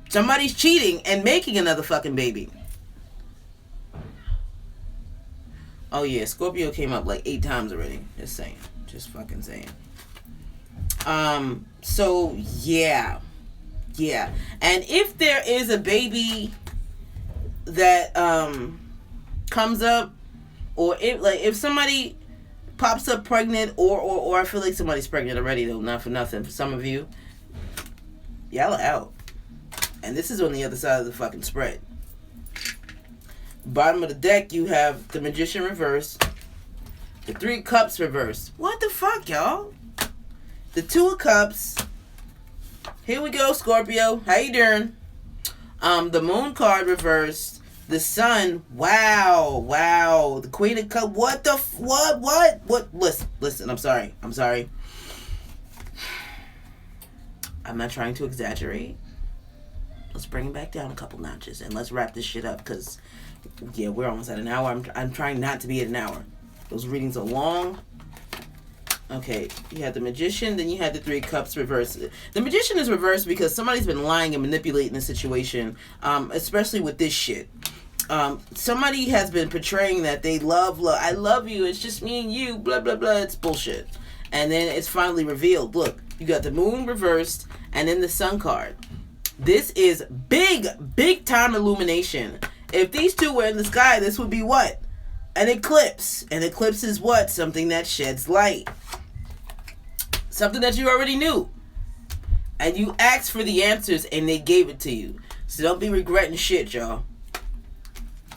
A: somebody's cheating and making another fucking baby. Oh yeah, Scorpio came up like 8 times already. Just saying. Just fucking saying. So yeah. And if there is a baby that comes up, or if somebody pops up pregnant, or I feel like somebody's pregnant already though, not for nothing. For some of you, y'all are out. And this is on the other side of the fucking spread. Bottom of the deck, you have the Magician reversed. The 3 of Cups reversed. What the fuck, y'all? The 2 of Cups. Here we go, Scorpio. How you doing? The Moon card reversed. The Sun. Wow. The Queen of Cups. What the what? Listen. I'm sorry. I'm not trying to exaggerate. Let's bring it back down a couple notches and let's wrap this shit up, because yeah, we're almost at an hour. I'm trying not to be at an hour. Those readings are long. Okay, you had the Magician, then you had the 3 of Cups reversed. The Magician is reversed because somebody's been lying and manipulating the situation, especially with this shit. Somebody has been portraying that they love, I love you, it's just me and you, blah, blah, blah. It's bullshit. And then it's finally revealed. Look, you got the Moon reversed and then the Sun card. This is big time illumination. If these two were in the sky, this would be what? An eclipse. An eclipse is what? Something that sheds light. Something that you already knew. And you asked for the answers and they gave it to you. So don't be regretting shit, y'all.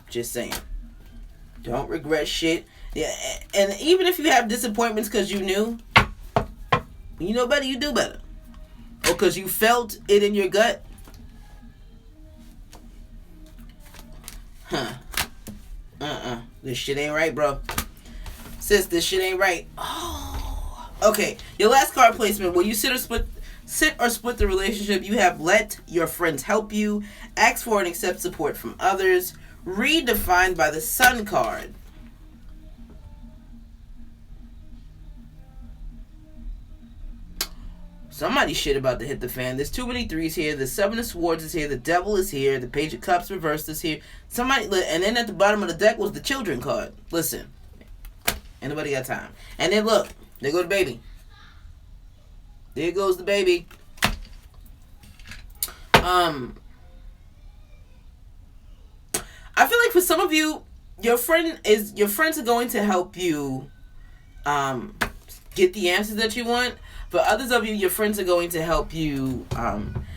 A: Just saying. Don't regret shit. Yeah, and even if you have disappointments because you knew, you know better, you do better. Or because you felt it in your gut. This shit ain't right, bro. Sis, this shit ain't right. Oh. Okay, your last card placement. Will you sit or split the relationship? You have let your friends help you. Ask for and accept support from others. Redefined by the Sun card. Somebody's shit about to hit the fan. There's too many 3s here. The 7 of Swords is here. The Devil is here. The Page of Cups reversed is here. And then at the bottom of the deck was the Children card. Listen. Ain't nobody got time. And then look. There go the baby. There goes the baby. I feel like for some of you, your friends are going to help you get the answers that you want. For others of you, your friends are going to help you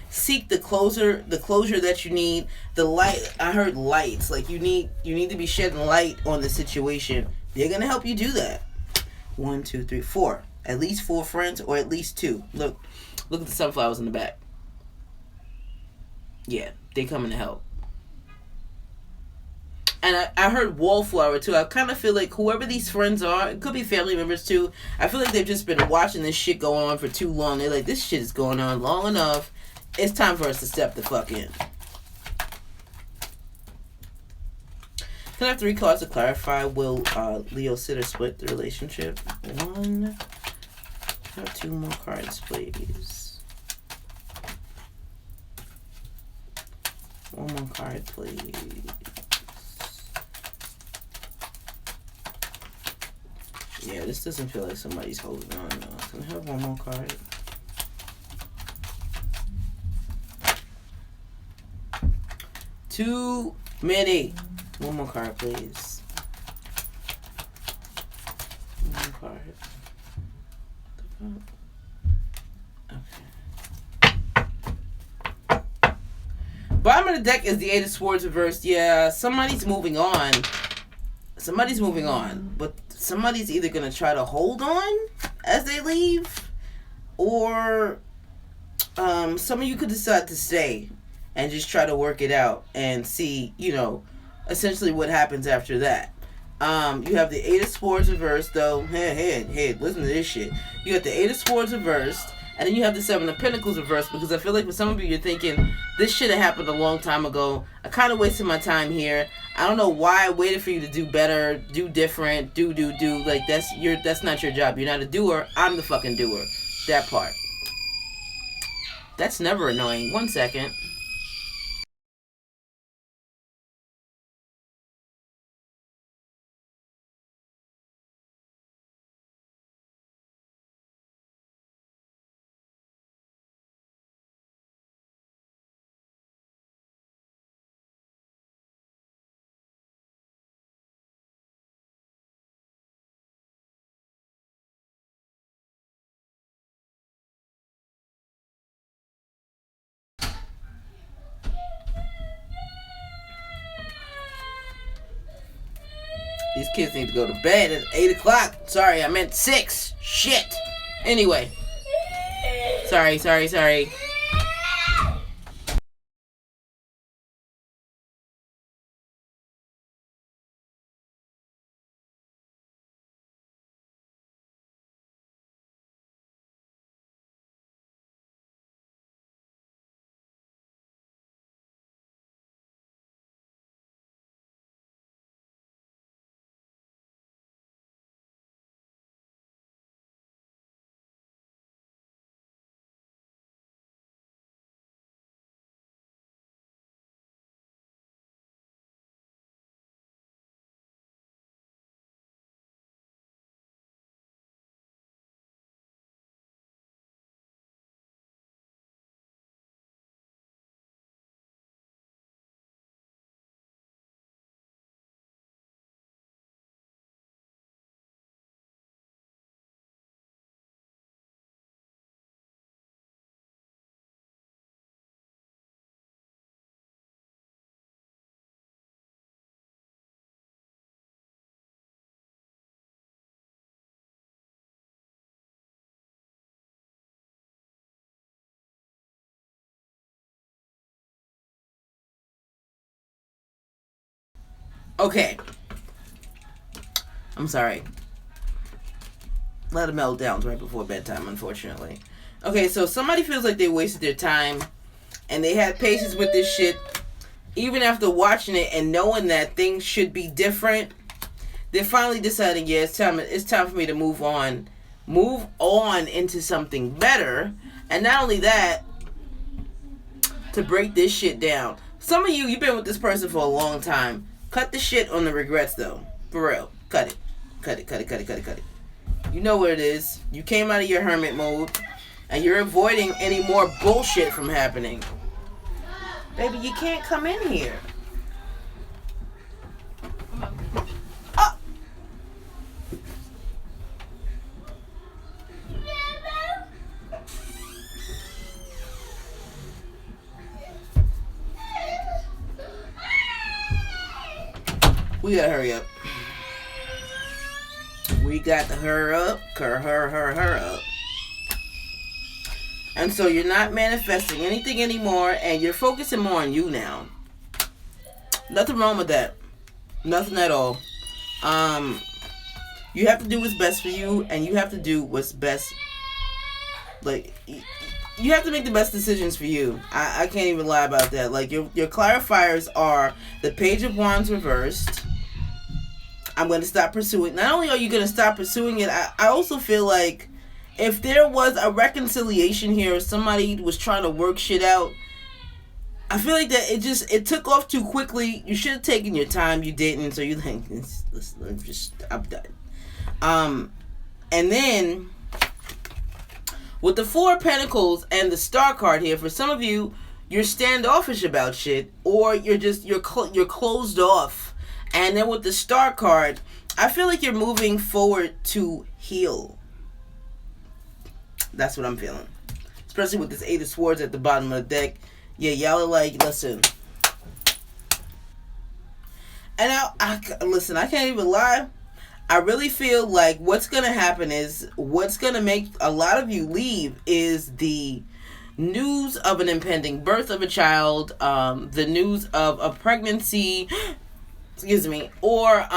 A: seek the closure that you need. The light, I heard lights. Like you need to be shedding light on the situation. They're gonna help you do that. 1, 2, 3, 4. At least 4 friends, or at least 2. Look at the sunflowers in the back. Yeah, they coming to help. And I heard wallflower too. I kind of feel like whoever these friends are, it could be family members too. I feel like they've just been watching this shit go on for too long. They're like, this shit is going on long enough. It's time for us to step the fuck in. Can I have 3 cards to clarify? Will Leo sit or split the relationship? 1. Have 2 more cards, please. 1 more card, please. Yeah, this doesn't feel like somebody's holding on. No. Can I have one more card? Too many. One more card, please. One more card. Okay. Bottom of the deck is the Eight of Swords reversed. Yeah, somebody's moving on. Somebody's moving on, but somebody's either going to try to hold on as they leave, or some of you could decide to stay and just try to work it out and see, you know, essentially what happens after that. You have the Eight of Swords reversed, though. Hey, listen to this shit. You got the Eight of Swords reversed, and then you have the Seven of Pentacles reversed, because I feel like for some of you, you're thinking, this shit have happened a long time ago. I kind of wasted my time here. I don't know why I waited for you to do better, do different, do. Like, that's not your job. You're not a doer. I'm the fucking doer. That part. That's never annoying. 1 second. These kids need to go to bed at 8 o'clock. Sorry, I meant 6. Shit. Anyway. Sorry. Okay. I'm sorry. A lot of meltdowns right before bedtime, unfortunately. Okay, so somebody feels like they wasted their time and they had patience with this shit. Even after watching it and knowing that things should be different, they're finally deciding, yeah, it's time for me to move on. Move on into something better. And not only that, to break this shit down. Some of you've been with this person for a long time. Cut the shit on the regrets, though. For real. Cut it. Cut it. You know what it is. You came out of your hermit mode, and you're avoiding any more bullshit from happening. Baby, you can't come in here. Oh. We gotta hurry up. We got to hurry up. Hurry up. And so you're not manifesting anything anymore, and you're focusing more on you now. Nothing wrong with that. Nothing at all. You have to do what's best for you, and you have to do what's best. Like, you have to make the best decisions for you. I can't even lie about that. Like, your clarifiers are the Page of Wands reversed. I'm going to stop pursuing. Not only are you going to stop pursuing it, I also feel like if there was a reconciliation here, or somebody was trying to work shit out, I feel like that it took off too quickly. You should have taken your time. You didn't, so you think I'm done. And then with the Four of Pentacles and the Star card here, for some of you, you're standoffish about shit, or you're closed off. And then with the Star card, I feel like you're moving forward to heal. That's what I'm feeling. Especially with this Eight of Swords at the bottom of the deck. Yeah, y'all are like, listen. And listen, I can't even lie. I really feel like what's going to happen is, what's going to make a lot of you leave is the news of an impending birth of a child, the news of a pregnancy, excuse me, or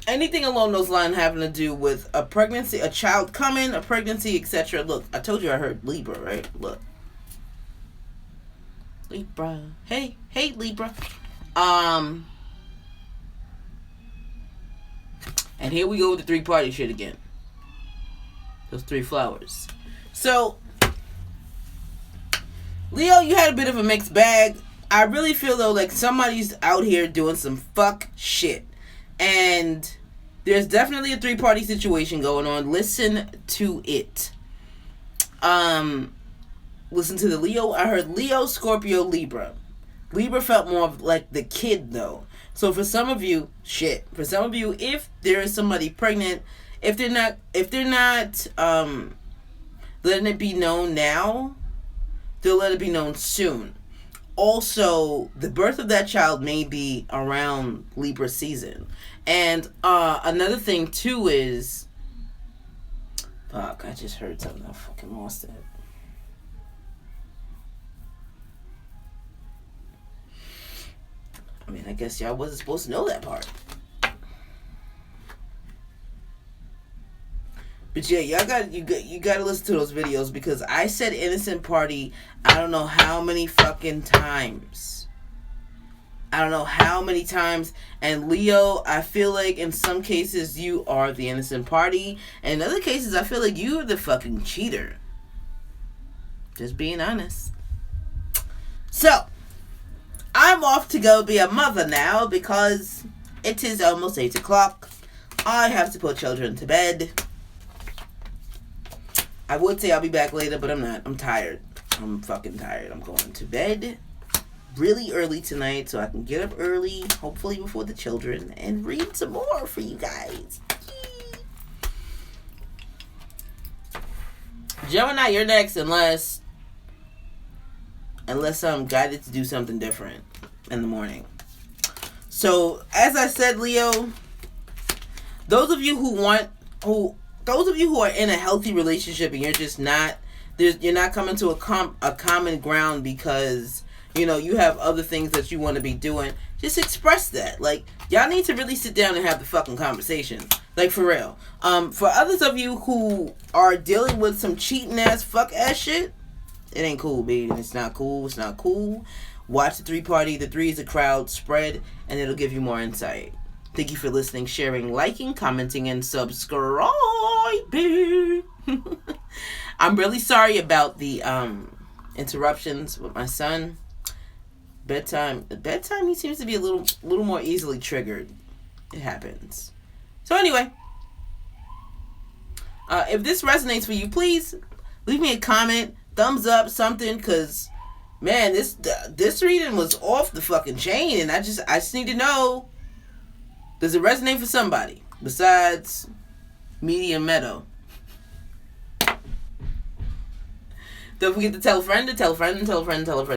A: anything along those lines having to do with a pregnancy, a child coming, a pregnancy, etc. Look, I told you I heard Libra, right? Look. Libra. Hey, Libra. And here we go with the three-party shit again. Those three flowers. So, Leo, you had a bit of a mixed bag. I really feel, though, like somebody's out here doing some fuck shit. And there's definitely a three-party situation going on. Listen to it. Listen to the Leo. I heard Leo, Scorpio, Libra. Libra felt more of like the kid, though. So for some of you, if there is somebody pregnant, if they're not letting it be known now, they'll let it be known soon. Also, the birth of that child may be around Libra season. And another thing too is, fuck, I just heard something. I fucking lost it. I mean, I guess y'all wasn't supposed to know that part. But yeah, you gotta listen to those videos, because I said innocent party I don't know how many fucking times. And Leo, I feel like in some cases you are the innocent party, and in other cases I feel like you're the fucking cheater. Just being honest. So, I'm off to go be a mother now, because it is almost 8 o'clock. I have to put children to bed. I would say I'll be back later, but I'm not. I'm tired. I'm fucking tired. I'm going to bed really early tonight so I can get up early, hopefully before the children, and read some more for you guys. Gemini, you're next unless I'm guided to do something different in the morning. So, as I said, Leo, those of you who are in a healthy relationship and you're just not, you're not coming to a common ground because, you know, you have other things that you want to be doing, just express that. Like, y'all need to really sit down and have the fucking conversation. Like, for real. For others of you who are dealing with some cheating ass, fuck ass shit, it ain't cool, baby. It's not cool. It's not cool. Watch the three-party. The three is a crowd spread, and it'll give you more insight. Thank you for listening, sharing, liking, commenting, and subscribing. I'm really sorry about the interruptions with my son. Bedtime, he seems to be a little more easily triggered. It happens. So anyway, if this resonates for you, please leave me a comment, thumbs up, something, because, man, this reading was off the fucking chain, and I just need to know, does it resonate for somebody besides Medium Meadow? Don't forget to tell a friend, to tell a friend, and tell a friend, and tell a friend.